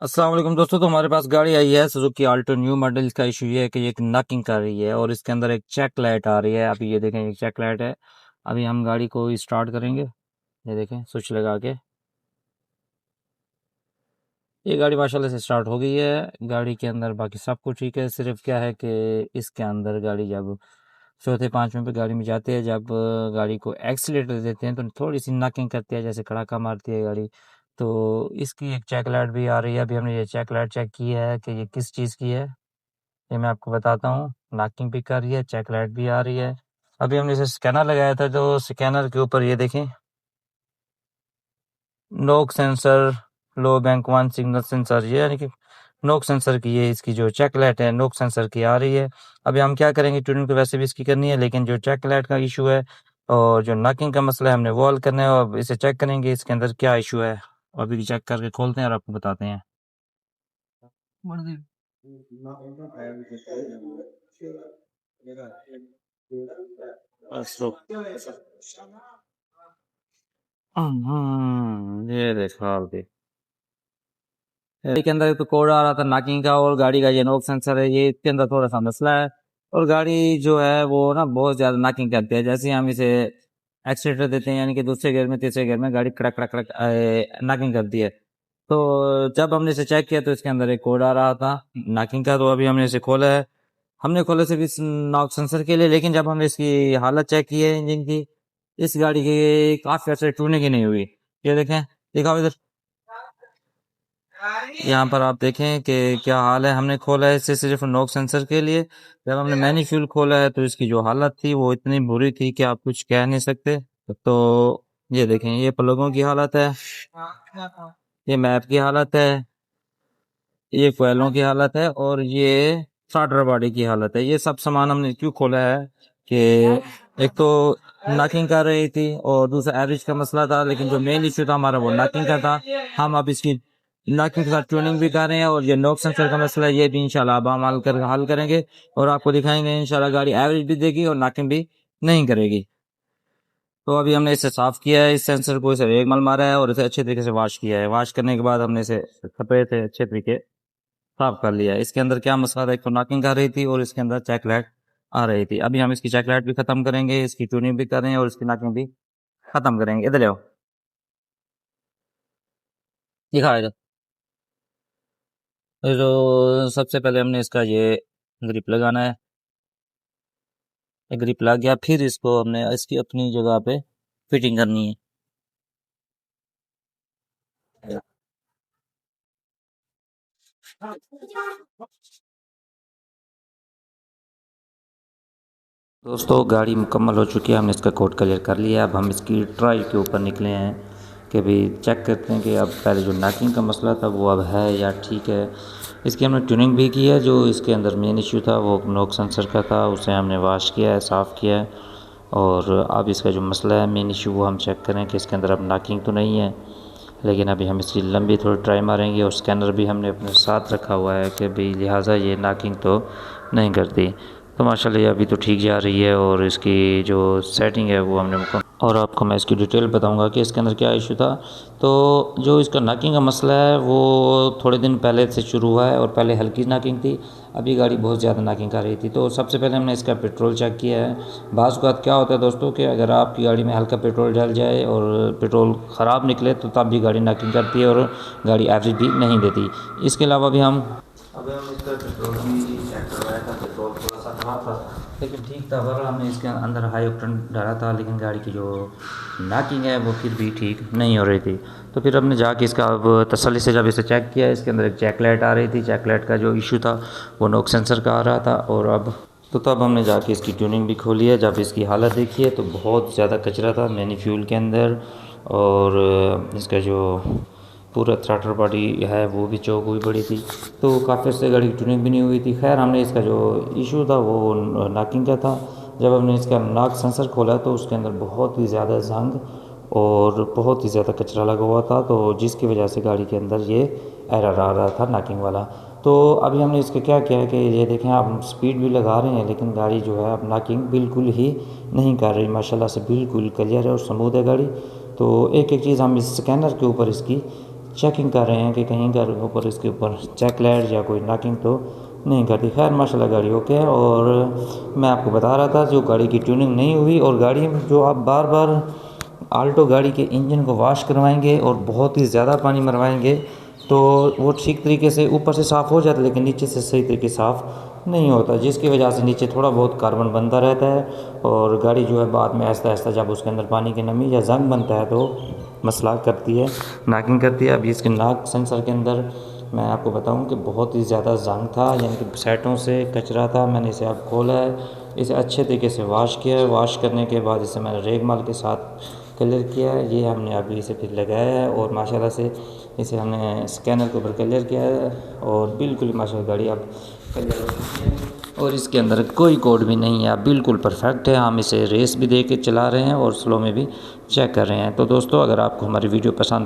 अस्सलाम वालेकुम दोस्तों। तो हमारे पास गाड़ी आई है सुजुकी आल्टो न्यू मॉडल। इसका इशू ये है कि ये एक नॉकिंग कर रही है और इसके अंदर एक चेक लाइट आ रही है। अभी ये देखें, एक चेक लाइट है। अभी हम गाड़ी को स्टार्ट करेंगे। ये देखें, स्विच लगा के ये गाड़ी माशाल्लाह से स्टार्ट हो गई है। गाड़ी के अंदर बाकी सब कुछ ठीक है। सिर्फ क्या है कि इसके अंदर गाड़ी जब चौथे पांचवें पे गाड़ी में जाते हैं, जब गाड़ी को एक्सीलेटर देते हैं तो थोड़ी सी नॉकिंग करती है, जैसे कड़ाका मारती है गाड़ी। तो इसकी एक चेक लाइट भी आ रही है। अभी हमने ये चेक लाइट चेक की है कि ये किस चीज़ की है। ये मैं आपको बताता हूँ। नॉकिंग भी कर रही है, चेक लाइट भी आ रही है। अभी हमने इसे स्कैनर लगाया था, तो स्कैनर के ऊपर ये देखें, नोक सेंसर, लो बैंक वन सिग्नल सेंसर, ये यानी कि नोक सेंसर की ये इसकी जो चेक लाइट है नोक सेंसर की आ रही है। अभी हम क्या करेंगे, ट्यूनिंग तो वैसे भी इसकी करनी है, लेकिन जो चेक लाइट का इशू है और जो नॉकिंग का मसला है हमने वो हल करना है। और इसे चेक करेंगे इसके अंदर क्या इशू है। अभी चेक करके खोलते हैं और आपको बताते हैं। बस रुक। ये देखो आप देख, के अंदर तो कोड आ रहा था नॉकिंग का, और गाड़ी का ये नॉक सेंसर है, ये इसके अंदर थोड़ा सा मसला है। और गाड़ी जो है वो ना बहुत ज्यादा नॉकिंग करती है। जैसे ही हम इसे एक्सीलेटर देते हैं, यानी कि दूसरे गियर में तीसरे गियर में गाड़ी कड़क कड़क कड़क नॉकिंग करती है। तो जब हमने इसे चेक किया तो इसके अंदर एक कोड आ रहा था नॉकिंग का। तो अभी हमने इसे खोला है। हमने खोला सिर्फ इस नॉक सेंसर के लिए, लेकिन जब हमने इसकी हालत चेक की है इंजन की, इस गाड़ी की काफी अच्छे टूने की नहीं हुई। ये देखें, दिखाओ इधर। यहाँ पर आप देखें कि क्या हाल है। हमने खोला है इसे सिर्फ नॉक सेंसर के लिए। जब हमने मैन्युअल खोला है तो इसकी जो हालत थी वो इतनी बुरी थी कि आप कुछ कह नहीं सकते। तो ये देखें, ये प्लगों की हालत है, ये मैप की हालत है, ये कोयलों की हालत है, और ये स्टार्टर बॉडी की हालत है। ये सब सामान हमने क्यों खोला है कि एक तो नॉकिंग कर रही थी और दूसरा एवरेज का मसला था, लेकिन जो मेन इश्यू था हमारा वो नॉकिंग का था। हम अब इसकी नॉकिंग के साथ ट्यूनिंग भी कर रहे हैं, और ये नॉक सेंसर का मसला है, ये भी इंशाल्लाह अब हम हल करेंगे और आपको दिखाएंगे। इंशाल्लाह गाड़ी एवरेज भी देगी और नॉकिंग भी नहीं करेगी। तो अभी हमने इसे साफ किया है, इस सेंसर को इसे रेगमल मारा है और इसे अच्छे तरीके से वॉश किया है। वॉश करने के बाद हमने इसे सफेद से अच्छे तरीके साफ कर लिया है। इसके अंदर क्या मसला था, एक तो नॉकिंग आ रही थी और इसके अंदर चेक लाइट आ रही थी। अभी हम इसकी चेक लाइट भी खत्म करेंगे, इसकी ट्यूनिंग भी करें और इसकी नॉकिंग भी खत्म करेंगे। इधर आओ, दिखाओ इधर। तो सबसे पहले हमने इसका ये ग्रिप लगाना है। ग्रिप लग गया, फिर इसको हमने इसकी अपनी जगह पे फिटिंग करनी है। दोस्तों गाड़ी मुकम्मल हो चुकी है, हमने इसका कोड क्लियर कर लिया। अब हम इसकी ट्रायल के ऊपर निकले हैं कि भाई चेक करते हैं कि अब पहले जो नॉकिंग का मसला था वो अब है या ठीक है। इसकी हमने ट्यूनिंग भी की है। जो इसके अंदर मेन इशू था वो नोक सेंसर का था, उसे हमने वॉश किया है, साफ़ किया है। और अब इसका जो मसला है मेन इशू वो हम चेक करें कि इसके अंदर अब नॉकिंग तो नहीं है। लेकिन अभी हम इसकी लंबी थोड़ी ट्राई मारेंगे, और स्कैनर भी हमने अपने साथ रखा हुआ है कि भाई लिहाजा ये नॉकिंग तो नहीं करती। तो माशाल्लाह ये अभी तो ठीक जा रही है, और इसकी जो सेटिंग है वो हमने और आपको मैं इसकी डिटेल बताऊंगा कि इसके अंदर क्या इशू था। तो जो इसका नॉकिंग का मसला है वो थोड़े दिन पहले से शुरू हुआ है, और पहले हल्की नॉकिंग थी, अभी गाड़ी बहुत ज़्यादा नॉकिंग कर रही थी। तो सबसे पहले हमने इसका पेट्रोल चेक किया है। बाज़ औक़ात क्या होता है दोस्तों कि अगर आपकी गाड़ी में हल्का पेट्रोल डल जाए और पेट्रोल ख़राब निकले तो तब भी गाड़ी नॉकिंग करती है और गाड़ी एवरेज भी नहीं देती। इसके अलावा भी हम इसका पेट्रोल भी चेक करवाया था। पेट्रोल थोड़ा सा ख़राब था लेकिन ठीक था। बहरहाल हमने इसके अंदर हाई ऑक्टेन डाला था, लेकिन गाड़ी की जो नॉकिंग है वो फिर भी ठीक नहीं हो रही थी। तो फिर हमने जाके इसका अब तसल्ली से जब इसे चेक किया, इसके अंदर एक चेक लाइट आ रही थी। चेक लाइट का जो इशू था वो नॉक सेंसर का आ रहा था। और अब तो तब हमने जाके इसकी ट्यूनिंग भी खोली है। जब इसकी हालत देखी है तो बहुत ज़्यादा कचरा था मैनी फ्यूल के अंदर, और इसका जो पूरा थ्रॉटल बॉडी है वो भी चौक हुई पड़ी थी। तो काफ़ी से गाड़ी की ट्यूनिंग भी नहीं हुई थी। खैर हमने इसका जो इशू था वो नॉकिंग का था। जब हमने इसका नॉक सेंसर खोला तो उसके अंदर बहुत ही ज़्यादा जंग और बहुत ही ज़्यादा कचरा लगा हुआ था, तो जिसकी वजह से गाड़ी के अंदर ये एरर आ रहा था नॉकिंग वाला। तो अभी हमने इसका क्या किया है कि ये देखें, आप स्पीड भी लगा रहे हैं लेकिन गाड़ी जो है अब नॉकिंग बिल्कुल ही नहीं कर रही। माशाल्लाह से बिल्कुल क्लियर है और स्मूथ है गाड़ी। तो एक एक चीज़ हम इस स्कैनर के ऊपर इसकी चेकिंग कर रहे हैं कि कहीं घर के ऊपर इसके ऊपर चेक लाइट या कोई नॉकिंग तो नहीं करती। खैर माशाल्लाह गाड़ी ओके है। और मैं आपको बता रहा था जो गाड़ी की ट्यूनिंग नहीं हुई, और गाड़ी में जो आप बार बार आल्टो गाड़ी के इंजन को वॉश करवाएंगे और बहुत ही ज़्यादा पानी मरवाएंगे तो वो ठीक तरीके से ऊपर से साफ़ हो जाता है, लेकिन नीचे से सही तरीके से साफ़ नहीं होता, जिसकी वजह से नीचे थोड़ा बहुत कार्बन बनता रहता है और गाड़ी जो है बाद में आहिस्ता आहिस्ता जब उसके अंदर पानी की नमी या जंग बनता है तो मसला करती है, नॉकिंग करती है। अभी इसके नॉक सेंसर के अंदर मैं आपको बताऊं कि बहुत ही ज़्यादा जंग था, यानी कि सेटों से कचरा था। मैंने इसे अब खोला है, इसे अच्छे तरीके से वॉश किया है। वॉश करने के बाद इसे मैंने रेगमाल के साथ क्लियर किया है। ये हमने अभी इसे फिर लगाया है और माशाल्लाह से इसे हमने स्कैनर के ऊपर क्लियर किया है और बिल्कुल माशाल्लाह गाड़ी अब क्लियर हो चुकी है और इसके अंदर कोई कोड भी नहीं है, बिल्कुल परफेक्ट है। हम इसे रेस भी दे के चला रहे हैं और स्लो में भी चेक कर रहे हैं। तो दोस्तों अगर आपको हमारी वीडियो पसंद